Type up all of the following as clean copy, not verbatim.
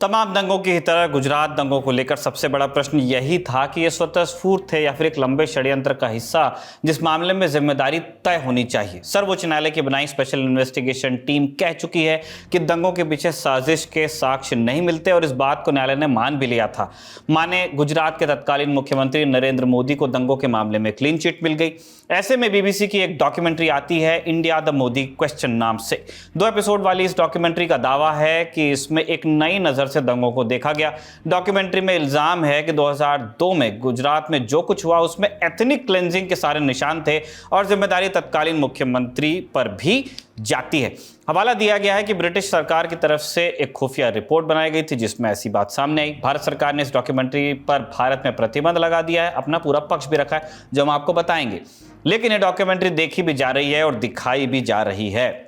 तमाम दंगों की तरह गुजरात दंगों को लेकर सबसे बड़ा प्रश्न यही था कि ये स्वतःस्फूर्त थे या फिर एक लंबे षड्यंत्र का हिस्सा जिस मामले में जिम्मेदारी तय होनी चाहिए। सर्वोच्च न्यायालय की बनाई स्पेशल इन्वेस्टिगेशन टीम कह चुकी है कि दंगों के पीछे साजिश के साक्ष्य नहीं मिलते और इस बात को न्यायालय ने मान भी लिया था। माने गुजरात के तत्कालीन मुख्यमंत्री नरेंद्र मोदी को दंगों के मामले में क्लीन चिट मिल गई। ऐसे में बीबीसी की एक डॉक्यूमेंट्री आती है इंडिया द मोदी क्वेश्चन नाम से। 2 एपिसोड वाली इस डॉक्यूमेंट्री का दावा है कि इसमें एक नई नजर से दंगों को देखा गया। डॉक्यूमेंट्री में इल्जाम है कि 2002 में गुजरात में जो कुछ हुआ उसमें एथनिक क्लेंजिंग के सारे निशान थे और जिम्मेदारी तत्कालीन मुख्यमंत्री पर भी जाती है। हवाला दिया गया है कि ब्रिटिश सरकार की तरफ से एक खुफिया रिपोर्ट बनाई गई थी जिसमें ऐसी बात सामने आई। भारत सरकार ने इस डॉक्यूमेंट्री पर भारत में प्रतिबंध लगा दिया है, अपना पूरा पक्ष भी रखा है जो हम आपको बताएंगे। लेकिन ये डॉक्यूमेंट्री देखी भी जा रही है और दिखाई भी जा रही है।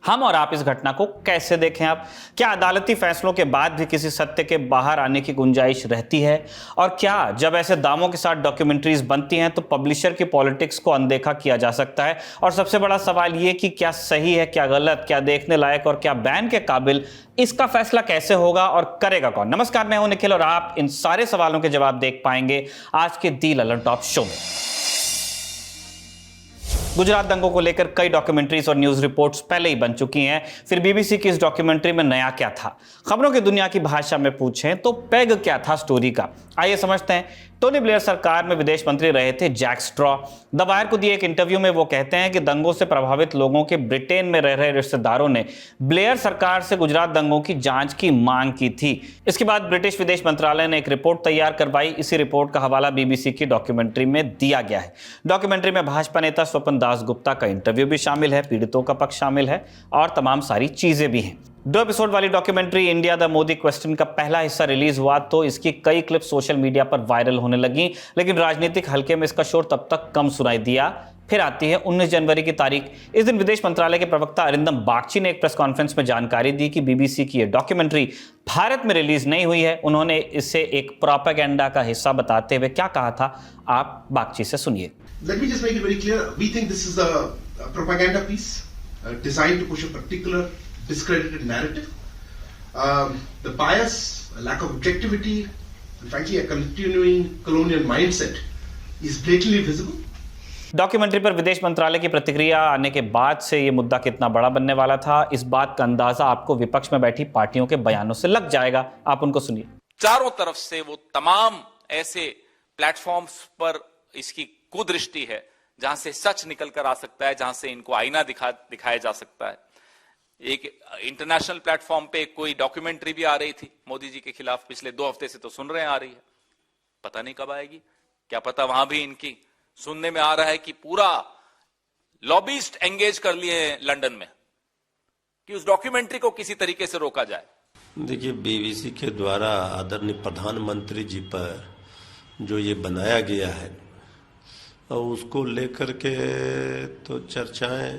हम और आप इस घटना को कैसे देखें? आप क्या अदालती फैसलों के बाद भी किसी सत्य के बाहर आने की गुंजाइश रहती है? और क्या जब ऐसे दावों के साथ डॉक्यूमेंट्रीज बनती हैं तो पब्लिशर की पॉलिटिक्स को अनदेखा किया जा सकता है? और सबसे बड़ा सवाल ये कि क्या सही है, क्या गलत, क्या देखने लायक और क्या बैन के काबिल, इसका फैसला कैसे होगा और करेगा कौन? नमस्कार, मैं हूं निखिल और आप इन सारे सवालों के जवाब देख पाएंगे आज के दी ललन टॉप शो में। गुजरात दंगों को लेकर कई डॉक्यूमेंट्रीज और न्यूज रिपोर्ट्स पहले ही बन चुकी हैं। फिर बीबीसी की इस डॉक्यूमेंट्री में नया क्या था? खबरों की दुनिया की भाषा में पूछें तो पैग क्या था स्टोरी का? आइए समझते हैं। टोनी ब्लेयर सरकार में विदेश मंत्री रहे थे जैक स्ट्रॉ। द वायर को दिए एक इंटरव्यू में वो कहते हैं कि दंगों से प्रभावित लोगों के ब्रिटेन में रह रहे रिश्तेदारों ने ब्लेयर सरकार से गुजरात दंगों की जांच की मांग की थी। इसके बाद ब्रिटिश विदेश मंत्रालय ने एक रिपोर्ट तैयार करवाई। इसी रिपोर्ट का हवाला बीबीसी की डॉक्यूमेंट्री में दिया गया है। डॉक्यूमेंट्री में भाजपा नेता स्वपन दास गुप्ता का इंटरव्यू भी शामिल है, पीड़ितों का पक्ष शामिल है और तमाम सारी चीजें भी हैं। 2 एपिसोड वाली documentary India the Modi question का पहला हिस्सा रिलीज हुआ तो इसकी कई क्लिप सोशल मीडिया पर वायरल होने लगी, लेकिन राजनीतिक हलके में इसका शोर तब तक कम सुनाई दिया। फिर आती है 19 जनवरी की तारीख। इस दिन विदेश मंत्रालय के प्रवक्ता अरिंदम बागची ने एक प्रेस कॉन्फ्रेंस में जानकारी दी कि बीबीसी की यह डॉक्यूमेंट्री भारत में रिलीज नहीं हुई है। उन्होंने इसे एक प्रोपेगेंडा का हिस्सा बताते हुए क्या कहा था, आप बागची से सुनिए। Let me just make it very clear. We think this is a propaganda piece designed to push a particular discredited narrative. The bias, a lack of objectivity, and frankly a continuing colonial mindset is blatantly visible. Documentary पर विदेश मंत्रालय की प्रतिक्रिया आने के बाद से यह मुद्दा कितना बड़ा बनने वाला था, इस बात का अंदाजा आपको विपक्ष में बैठी पार्टियों के बयानों से लग जाएगा। आप उनको सुनिए। चारों तरफ से वो तमाम ऐसे प्लेटफॉर्म्स पर इसकी कुदृष्टि है जहां से सच निकल कर आ सकता है, जहां से इनको आईना दिखाया जा सकता है। एक इंटरनेशनल प्लेटफॉर्म पे कोई डॉक्यूमेंट्री भी आ रही थी मोदी जी के खिलाफ, पिछले 2 हफ्ते से तो सुन रहे हैं आ रही है, पता नहीं कब आएगी। क्या पता वहां भी इनकी सुनने में आ रहा है कि पूरा लॉबिस्ट एंगेज कर लिए हैं लंदन में कि उस डॉक्यूमेंट्री को किसी तरीके से रोका जाए। देखिए, बीबीसी के द्वारा आदरणीय प्रधानमंत्री जी पर जो ये बनाया गया है और उसको लेकर के तो चर्चाएं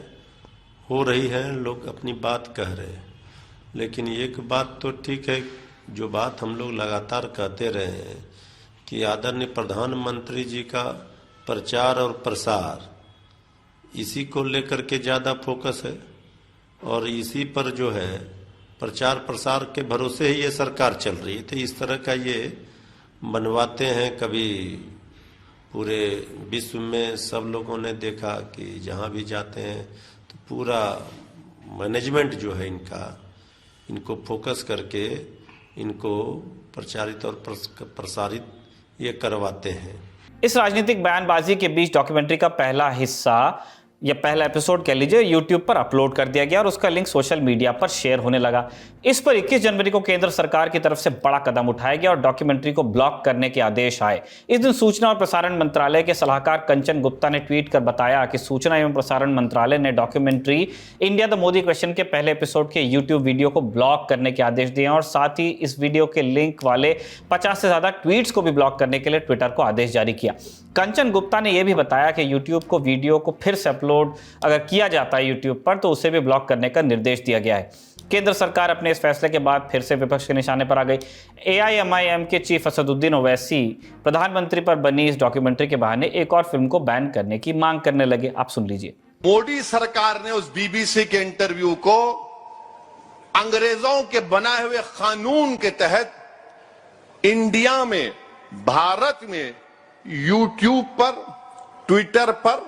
हो रही हैं, लोग अपनी बात कह रहे हैं। लेकिन एक बात तो ठीक है, जो बात हम लोग लगातार कहते रहे हैं कि आदरणीय प्रधानमंत्री जी का प्रचार और प्रसार इसी को लेकर के ज़्यादा फोकस है और इसी पर जो है प्रचार प्रसार के भरोसे ही ये सरकार चल रही है। तो इस तरह का ये बनवाते हैं। कभी पूरे विश्व में सब लोगों ने देखा कि जहाँ भी जाते हैं तो पूरा मैनेजमेंट जो है इनको फोकस करके इनको प्रचारित और प्रसारित ये करवाते हैं। इस राजनीतिक बयानबाजी के बीच डॉक्यूमेंट्री का पहला हिस्सा या पहला एपिसोड कह लीजिए यूट्यूब पर अपलोड कर दिया गया और उसका लिंक सोशल मीडिया पर शेयर होने लगा। इस पर 21 जनवरी को केंद्र सरकार की तरफ से बड़ा कदम उठाया गया और डॉक्यूमेंट्री को ब्लॉक करने के आदेश आए। इस दिन सूचना और प्रसारण मंत्रालय के सलाहकार कंचन गुप्ता ने ट्वीट कर बताया कि सूचना एवं प्रसारण मंत्रालय ने documentary India the Modi question के पहले एपिसोड के यूट्यूब वीडियो को ब्लॉक करने के आदेश दिए और साथ ही इस वीडियो के लिंक वाले 50 से ज्यादा ट्वीट्स को भी ब्लॉक करने के लिए ट्विटर को आदेश जारी किया। कंचन गुप्ता ने यह भी बताया कि यूट्यूब को वीडियो को फिर से अपलोड अगर किया जाता है यूट्यूब पर तो उसे भी ब्लॉक करने का निर्देश दिया गया है। केंद्र सरकार अपने इस फैसले के बाद फिर से विपक्ष के निशाने पर आ गई। एआईएमआईएम के चीफ असदुद्दीन ओवैसी प्रधानमंत्री पर बनी इस डॉक्यूमेंट्री के बहाने एक और फिल्म को बैन करने की मांग करने लगे। आप सुन लीजिए। मोदी सरकार ने उस बीबीसी के इंटरव्यू को अंग्रेजों के बनाए हुए कानून के तहत इंडिया में, भारत में यूट्यूब पर, ट्विटर पर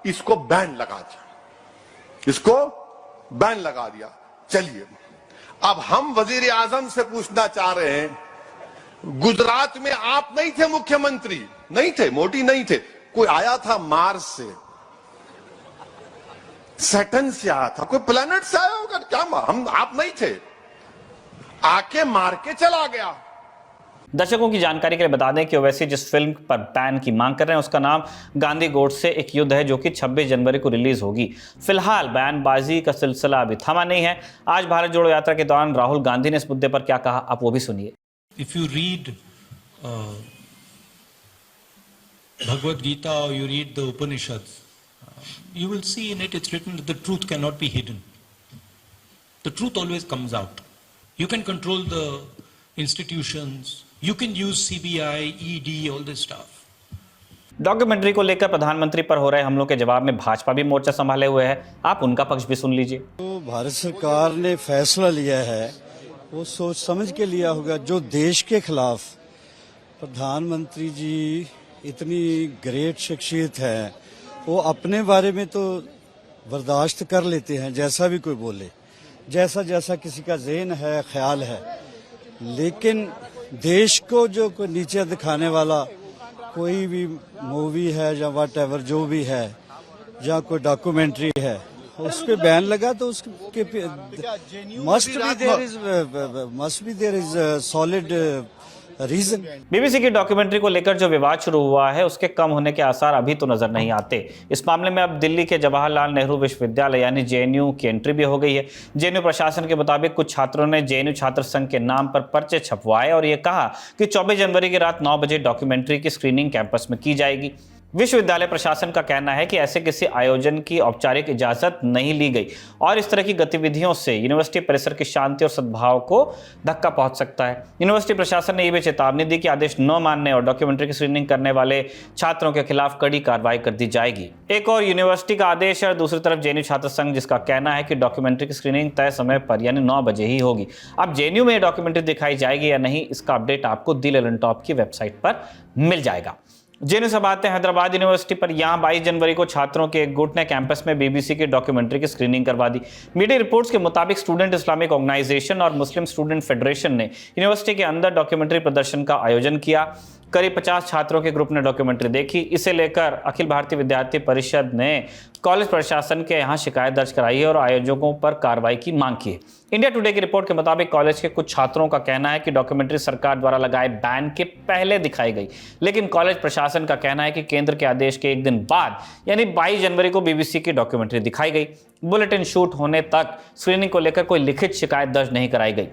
इसको बैन लगा दिया, इसको बैन लगा दिया। चलिए अब हम वजीर आजम से पूछना चाह रहे हैं, गुजरात में आप नहीं थे मुख्यमंत्री, नहीं थे, मोदी नहीं थे, कोई आया था मार्स से, सैटर्न से आया था, कोई प्लेनेट से आया होगा क्या? आप नहीं थे, आके मार के चला गया। दर्शकों की जानकारी के लिए बता दें कि ओवैसी जिस फिल्म पर बैन की मांग कर रहे हैं उसका नाम गांधी गोडसे एक युद्ध है, जो कि 26 जनवरी को रिलीज होगी। फिलहाल बयानबाजी का सिलसिला अभी थमा नहीं है। आज भारत जोड़ो यात्रा के दौरान राहुल गांधी ने इस मुद्दे पर क्या कहा, आप वो भी सुनिए। If you read Bhagavad Gita or you read the Upanishads, you will see in it it's written that the truth cannot be hidden. The truth always comes out. You can control the institutions, you can use CBI, ED, all this stuff. Documentary को लेकर प्रधानमंत्री पर हो रहे हमलों के जवाब में भाजपा भी मोर्चा संभाले हुए है। आप उनका पक्ष भी सुन लीजिए। तो भारत सरकार ने फैसला लिया है, वो सोच समझ के लिया होगा। जो देश के खिलाफ प्रधानमंत्री जी इतनी ग्रेट शख्सियत है, वो अपने बारे में तो बर्दाश्त कर लेते हैं, जैसा भी कोई बोले, जैसा जैसा किसी का ज़हन है, ख्याल है, लेकिन देश को जो कोई नीचे दिखाने वाला कोई भी मूवी है या व्हाटएवर जो भी है, या कोई डॉक्यूमेंट्री है, उस पे बैन लगा तो उसके must be there is solid reason. BBC की डॉक्यूमेंट्री को लेकर जो विवाद शुरू हुआ है उसके कम होने के आसार अभी तो नजर नहीं आते। इस मामले में अब दिल्ली के जवाहरलाल नेहरू विश्वविद्यालय यानी जेएनयू की एंट्री भी हो गई है। जेएनयू प्रशासन के मुताबिक कुछ छात्रों ने जेएनयू छात्र संघ के नाम पर पर्चे छपवाए और ये कहा कि 24 जनवरी की रात 9 बजे डॉक्यूमेंट्री की स्क्रीनिंग कैंपस में की जाएगी। विश्वविद्यालय प्रशासन का कहना है कि ऐसे किसी आयोजन की औपचारिक इजाजत नहीं ली गई और इस तरह की गतिविधियों से यूनिवर्सिटी परिसर की शांति और सद्भाव को धक्का पहुंच सकता है। यूनिवर्सिटी प्रशासन ने यह भी चेतावनी दी कि आदेश न मानने और डॉक्यूमेंट्री की स्क्रीनिंग करने वाले छात्रों के खिलाफ कड़ी कार्रवाई कर दी जाएगी। एक और यूनिवर्सिटी का आदेश है और दूसरी तरफ जेएनयू छात्र संघ, जिसका कहना है कि डॉक्यूमेंट्री की स्क्रीनिंग तय समय पर यानी 9 बजे ही होगी। अब जेएनयू में डॉक्यूमेंट्री दिखाई जाएगी या नहीं, इसका अपडेट आपको दी ललन टॉप की वेबसाइट पर मिल जाएगा। जेएनयू से बात है हैदराबाद यूनिवर्सिटी पर। यहां 22 जनवरी को छात्रों के एक गुट ने कैंपस में बीबीसी की डॉक्यूमेंट्री की स्क्रीनिंग करवा दी। मीडिया रिपोर्ट्स के मुताबिक स्टूडेंट इस्लामिक ऑर्गेनाइजेशन और मुस्लिम स्टूडेंट फेडरेशन ने यूनिवर्सिटी के अंदर डॉक्यूमेंट्री प्रदर्शन का आयोजन किया। करीब 50 छात्रों के ग्रुप ने डॉक्यूमेंट्री देखी। इसे लेकर अखिल भारतीय विद्यार्थी परिषद ने कॉलेज प्रशासन के यहाँ शिकायत दर्ज कराई है और आयोजकों पर कार्रवाई की मांग की है। इंडिया टुडे की रिपोर्ट के मुताबिक कॉलेज के कुछ छात्रों का कहना है कि डॉक्यूमेंट्री सरकार द्वारा लगाए बैन के पहले दिखाई गई, लेकिन कॉलेज प्रशासन का कहना है कि केंद्र के आदेश के एक दिन बाद यानी 22 जनवरी को बीबीसी की डॉक्यूमेंट्री दिखाई गई। बुलेटिन शूट होने तक स्क्रीनिंग को लेकर कोई लिखित शिकायत दर्ज नहीं कराई गई।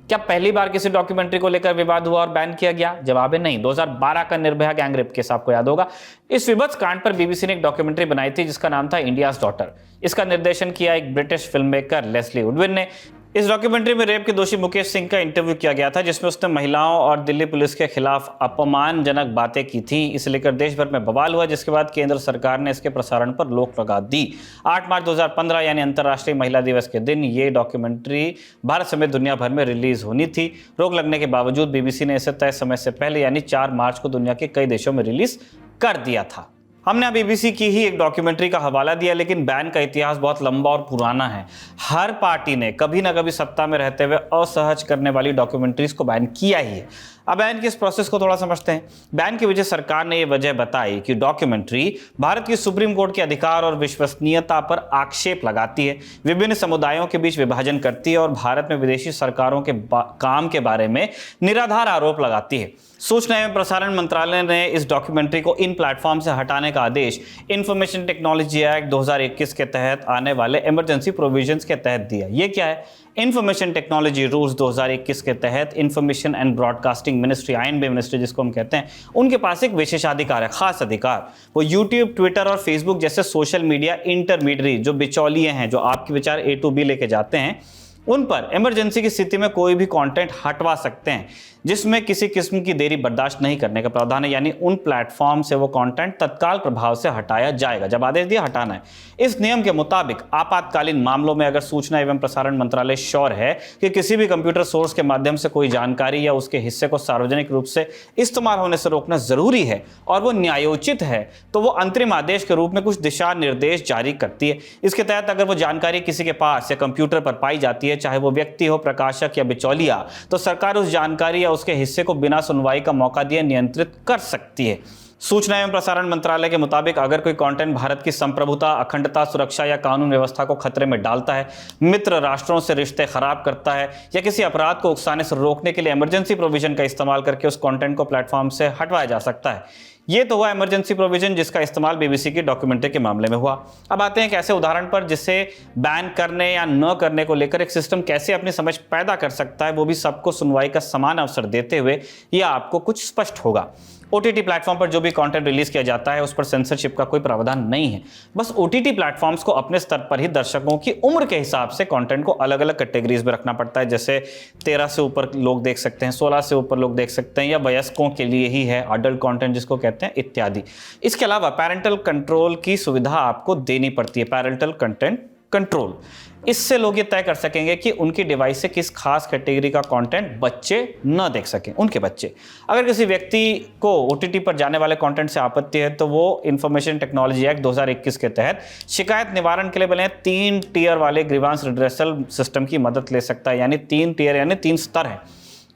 क्या पहली बार किसी डॉक्यूमेंट्री को लेकर विवाद हुआ और बैन किया गया? जवाब है नहीं। 2012 का निर्भया गैंगरेप केस आपको याद होगा। इस विभत्स कांड पर बीबीसी ने एक डॉक्यूमेंट्री बनाई थी जिसका नाम था इंडियाज डॉटर। इसका निर्देशन किया एक ब्रिटिश फिल्म मेकर लेस्ली वुडविन ने। इस डॉक्यूमेंट्री में रेप के दोषी मुकेश सिंह का इंटरव्यू किया गया था, जिसमें उसने महिलाओं और दिल्ली पुलिस के खिलाफ अपमानजनक बातें की थी। इसे लेकर देश भर में बवाल हुआ, जिसके बाद केंद्र सरकार ने इसके प्रसारण पर रोक लगा दी। 8 मार्च 2015 यानी अंतर्राष्ट्रीय महिला दिवस के दिन ये डॉक्यूमेंट्री भारत समेत दुनिया भर में रिलीज होनी थी। रोक लगने के बावजूद बीबीसी ने इसे तय समय से पहले यानी 4 मार्च को दुनिया के कई देशों में रिलीज कर दिया था। हमने बीबीसी की ही एक डॉक्यूमेंट्री का हवाला दिया, लेकिन बैन का इतिहास बहुत लंबा और पुराना है। हर पार्टी ने कभी ना कभी सत्ता में रहते हुए असहज करने वाली डॉक्यूमेंट्रीज को बैन किया ही है। अब बैन की इस प्रोसेस को थोड़ा समझते हैं। बैन की वजह सरकार ने यह वजह बताई कि डॉक्यूमेंट्री भारत की सुप्रीम कोर्ट के अधिकार और विश्वसनीयता पर आक्षेप लगाती है, विभिन्न समुदायों के बीच विभाजन करती है और भारत में विदेशी सरकारों के काम के बारे में निराधार आरोप लगाती है। सूचना एवं प्रसारण मंत्रालय ने इस डॉक्यूमेंट्री को इन प्लेटफॉर्म से हटाने का आदेश इंफॉर्मेशन टेक्नोलॉजी एक्ट 2021 के तहत आने वाले इमरजेंसी प्रोविजंस के तहत दिया। ये क्या है? इंफॉर्मेशन टेक्नोलॉजी रूल्स 2021 के तहत information and broadcasting ministry, I&B ministry जिसको हम कहते हैं, उनके पास एक विशेषाधिकार है, खास अधिकार। वो यूट्यूब, ट्विटर और फेसबुक जैसे सोशल मीडिया इंटरमीडियरी जो बिचौलिए हैं, जो आपके विचार A to B लेके जाते हैं, उन पर इमरजेंसी की स्थिति में कोई भी कंटेंट हटवा सकते हैं। जिसमें किसी किस्म की देरी बर्दाश्त नहीं करने का प्रावधान है, यानी उन प्लेटफॉर्म से वो कंटेंट तत्काल प्रभाव से हटाया जाएगा जब आदेश दिया हटाना है। इस नियम के मुताबिक आपातकालीन मामलों में अगर सूचना एवं प्रसारण मंत्रालय श्योर है कि किसी भी कंप्यूटर सोर्स के माध्यम से कोई जानकारी या उसके हिस्से को सार्वजनिक रूप से इस्तेमाल होने से रोकना जरूरी है और वो न्यायोचित है, तो वो अंतरिम आदेश के रूप में कुछ दिशा निर्देश जारी करती है। इसके तहत अगर वो जानकारी किसी के पास या कंप्यूटर पर पाई जाती है, चाहे वो व्यक्ति हो, प्रकाशक या बिचौलिया, तो सरकार उस जानकारी या उसके हिस्से को बिना सुनवाई का मौका दिए नियंत्रित कर सकती है। सूचना एवं प्रसारण मंत्रालय के मुताबिक अगर कोई कंटेंट भारत की संप्रभुता, अखंडता, सुरक्षा या कानून व्यवस्था को खतरे में डालता है, मित्र राष्ट्रों से रिश्ते खराब करता है या किसी अपराध को उकसाने से रोकने के लिए इमरजेंसी प्रोविजन का इस्तेमाल करके उस कंटेंट को प्लेटफॉर्म से हटवाया जा सकता है। ये तो हुआ इमरजेंसी प्रोविजन जिसका इस्तेमाल बीबीसी की डॉक्यूमेंट्री के मामले में हुआ। अब आते हैं एक ऐसे उदाहरण पर जिसे बैन करने या न करने को लेकर एक सिस्टम कैसे अपनी समझ पैदा कर सकता है, वो भी सबको सुनवाई का समान अवसर देते हुए। यह आपको कुछ स्पष्ट होगा। ओटीटी प्लेटफॉर्म पर जो भी कंटेंट रिलीज किया जाता है उस पर सेंसरशिप का कोई प्रावधान नहीं है। बस ओटीटी प्लेटफॉर्म्स को अपने स्तर पर ही दर्शकों की उम्र के हिसाब से कंटेंट को अलग अलग कैटेगरीज में रखना पड़ता है, जैसे 13 से ऊपर लोग देख सकते हैं, 16 से ऊपर लोग देख सकते हैं, या वयस्कों के लिए ही है अडल्ट कंटेंट जिसको कहते हैं, इत्यादि। इसके अलावा पैरेंटल कंट्रोल की सुविधा आपको देनी पड़ती है, पैरेंटल कंटेंट कंट्रोल। इससे लोग ये तय कर सकेंगे कि उनकी डिवाइस से किस खास कैटेगरी का कंटेंट बच्चे न देख सकें, उनके बच्चे। अगर किसी व्यक्ति को ओटीटी पर जाने वाले कंटेंट से आपत्ति है तो वो इंफॉर्मेशन टेक्नोलॉजी एक्ट 2021 के तहत शिकायत निवारण के लिए बने 3 टियर वाले ग्रीवांस रिड्रेसल सिस्टम की मदद ले सकता है, यानी 3 टियर यानी 3 स्तर है,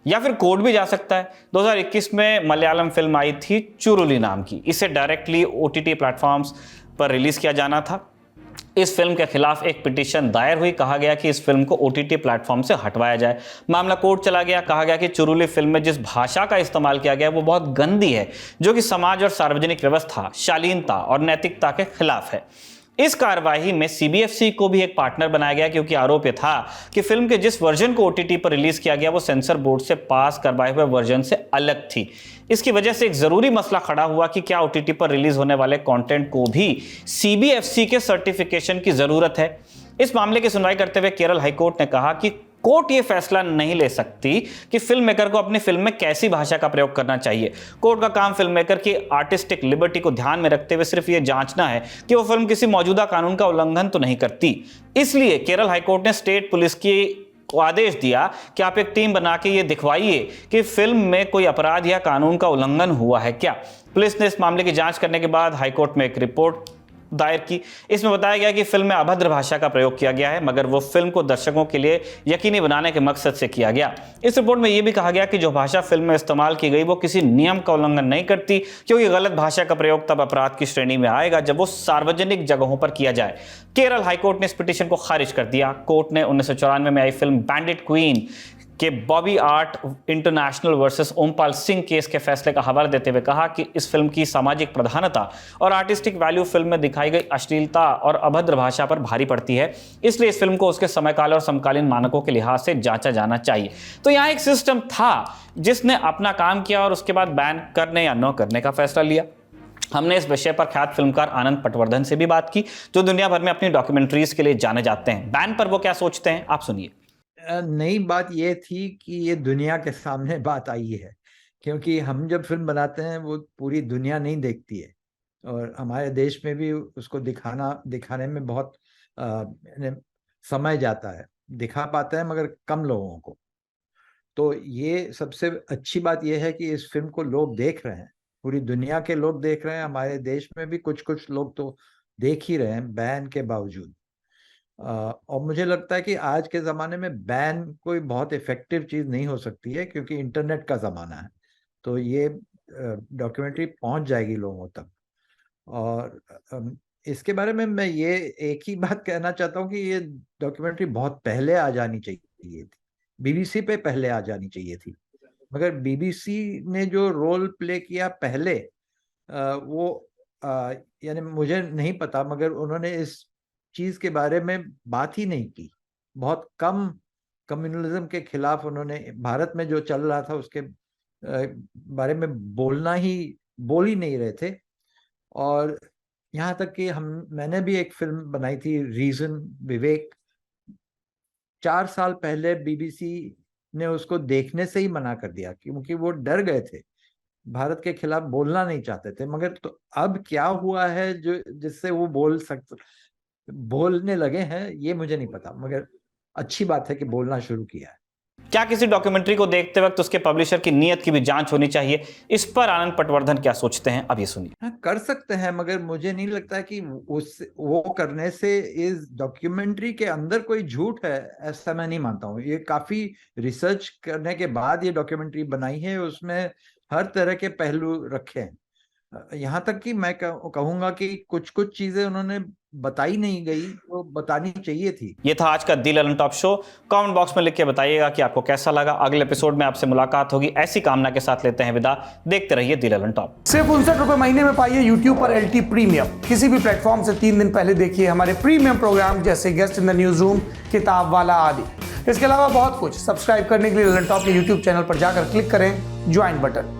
या फिर कोर्ट भी जा सकता है। 2021 में मलयालम फिल्म आई थी चुरुली नाम की, इसे डायरेक्टली ओटीटी प्लेटफॉर्म्स पर रिलीज किया जाना था। इस फिल्म के खिलाफ एक पिटीशन दायर हुई, कहा गया कि इस फिल्म को ओटीटी प्लेटफॉर्म से हटवाया जाए। मामला कोर्ट चला गया, कहा गया कि चुरुली फिल्म में जिस भाषा का इस्तेमाल किया गया वो बहुत गंदी है, जो कि समाज और सार्वजनिक व्यवस्था, शालीनता और नैतिकता के खिलाफ है। इस कार्यवाही में सीबीएफसी को भी एक पार्टनर बनाया गया, क्योंकि आरोप यह था कि फिल्म के जिस वर्जन को ओटीटी पर रिलीज किया गया वो सेंसर बोर्ड से पास करवाए हुए वर्जन से अलग थी। इसकी वजह से एक जरूरी मसला खड़ा हुआ कि क्या ओटीटी पर रिलीज होने वाले कंटेंट को भी सीबीएफसी के सर्टिफिकेशन की जरूरत है। इस मामले की सुनवाई करते हुए केरल हाईकोर्ट ने कहा कि कोर्ट यह फैसला नहीं ले सकती कि फिल्म मेकर को अपनी फिल्म में कैसी भाषा का प्रयोग करना चाहिए। कोर्ट का काम फिल्म मेकर की आर्टिस्टिक लिबर्टी को ध्यान में रखते हुए सिर्फ यह जांचना है कि वो फिल्म किसी मौजूदा कानून का उल्लंघन तो नहीं करती। इसलिए केरल हाईकोर्ट ने स्टेट पुलिस को आदेश दिया कि आप एक टीम बना के ये दिखवाइए कि फिल्म में कोई अपराध या कानून का उल्लंघन हुआ है क्या। पुलिस ने इस मामले की जांच करने के बाद हाईकोर्ट में एक रिपोर्ट दायर की। इसमें बताया गया कि फिल्म में अभद्र भाषा का प्रयोग किया गया है, मगर वो फिल्म को दर्शकों के लिए यकीनी बनाने के मकसद से किया गया। इस रिपोर्ट में यह भी कहा गया कि जो भाषा फिल्म में इस्तेमाल की गई वो किसी नियम का उल्लंघन नहीं करती, क्योंकि गलत भाषा का प्रयोग तब अपराध की श्रेणी में आएगा जब वो सार्वजनिक जगहों पर किया जाए। केरल हाईकोर्ट ने इस पिटीशन को खारिज कर दिया। कोर्ट ने 1994 में आई फिल्म बैंडिट क्वीन के Bobby art international versus Ompal Singh case के फैसले का हवाला देते हुए कहा कि इस फिल्म की सामाजिक प्रधानता और आर्टिस्टिक वैल्यू फिल्म में दिखाई गई अश्लीलता और अभद्र भाषा पर भारी पड़ती है, इसलिए इस फिल्म को उसके समयकाल और समकालीन मानकों के लिहाज से जांचा जाना चाहिए। तो यहाँ एक सिस्टम था जिसने अपना काम किया और उसके बाद बैन करने या न करने का फैसला लिया। हमने इस विषय पर ख्यात फिल्मकार आनंद पटवर्धन से भी बात की, जो दुनिया भर में अपनी डॉक्यूमेंट्रीज के लिए जाने जाते हैं। बैन पर वो क्या सोचते हैं, आप सुनिए। नई बात ये थी कि ये दुनिया के सामने बात आई है, क्योंकि हम जब फिल्म बनाते हैं वो पूरी दुनिया नहीं देखती है, और हमारे देश में भी उसको दिखाने में बहुत समय जाता है। दिखा पाते हैं मगर कम लोगों को। तो ये सबसे अच्छी बात ये है कि इस फिल्म को लोग देख रहे हैं, पूरी दुनिया के लोग देख रहे हैं। हमारे देश में भी कुछ लोग तो देख ही रहे हैं बैन के बावजूद। और मुझे लगता है कि आज के ज़माने में बैन कोई बहुत इफ़ेक्टिव चीज़ नहीं हो सकती है, क्योंकि इंटरनेट का ज़माना है। तो ये डॉक्यूमेंट्री पहुंच जाएगी लोगों तक। और इसके बारे में मैं ये एक ही बात कहना चाहता हूँ कि ये डॉक्यूमेंट्री बहुत पहले आ जानी चाहिए थी, बीबीसी पे पहले आ जानी चाहिए थी। मगर बीबीसी ने जो रोल प्ले किया पहले, वो यानी मुझे नहीं पता, मगर उन्होंने इस चीज के बारे में बात ही नहीं की। बहुत कम कम्युनलिज्म के खिलाफ उन्होंने, भारत में जो चल रहा था उसके बारे में बोल ही नहीं रहे थे। और यहाँ तक कि मैंने भी एक फिल्म बनाई थी, रीजन, विवेक। 4 साल पहले बीबीसी ने उसको देखने से ही मना कर दिया, क्योंकि वो डर गए थे, भारत के खिलाफ बोलना नहीं चाहते थे। मगर तो अब क्या हुआ है जो जिससे वो बोलने लगे हैं, ये मुझे नहीं पता, मगर अच्छी बात है कि बोलना शुरू किया है। क्या किसी डॉक्यूमेंट्री को देखते वक्त उसके पब्लिशर की नीयत की भी जांच होनी चाहिए? इस पर आनंद पटवर्धन क्या सोचते हैं, अब ये सुनिए। हाँ, कर सकते हैं, मगर मुझे नहीं लगता कि वो करने से इस डॉक्यूमेंट्री के अंदर कोई झूठ है, ऐसा मैं नहीं मानता हूँ। ये काफी रिसर्च करने के बाद ये डॉक्यूमेंट्री बनाई है, उसमें हर तरह के पहलू रखे हैं। यहाँ तक कि मैं कहूंगा कि कुछ कुछ चीजें उन्होंने बताई नहीं गई, वो बतानी चाहिए थी। ये था आज का the Lallantop show. Comment box में लिख के बताइएगा कि आपको कैसा लगा। अगले एपिसोड में आपसे मुलाकात होगी, ऐसी कामना के साथ लेते हैं विदा। देखते रहिए दी ललन टॉप। सिर्फ 59 रुपए महीने में पाइए YouTube पर LT प्रीमियम। किसी भी प्लेटफॉर्म से 3 दिन पहले देखिए हमारे प्रीमियम प्रोग्राम जैसे guest in the news room, किताब वाला आदि। इसके अलावा बहुत कुछ। सब्सक्राइब करने के लिए ललन टॉप के YouTube चैनल पर जाकर क्लिक करें ज्वाइन बटन।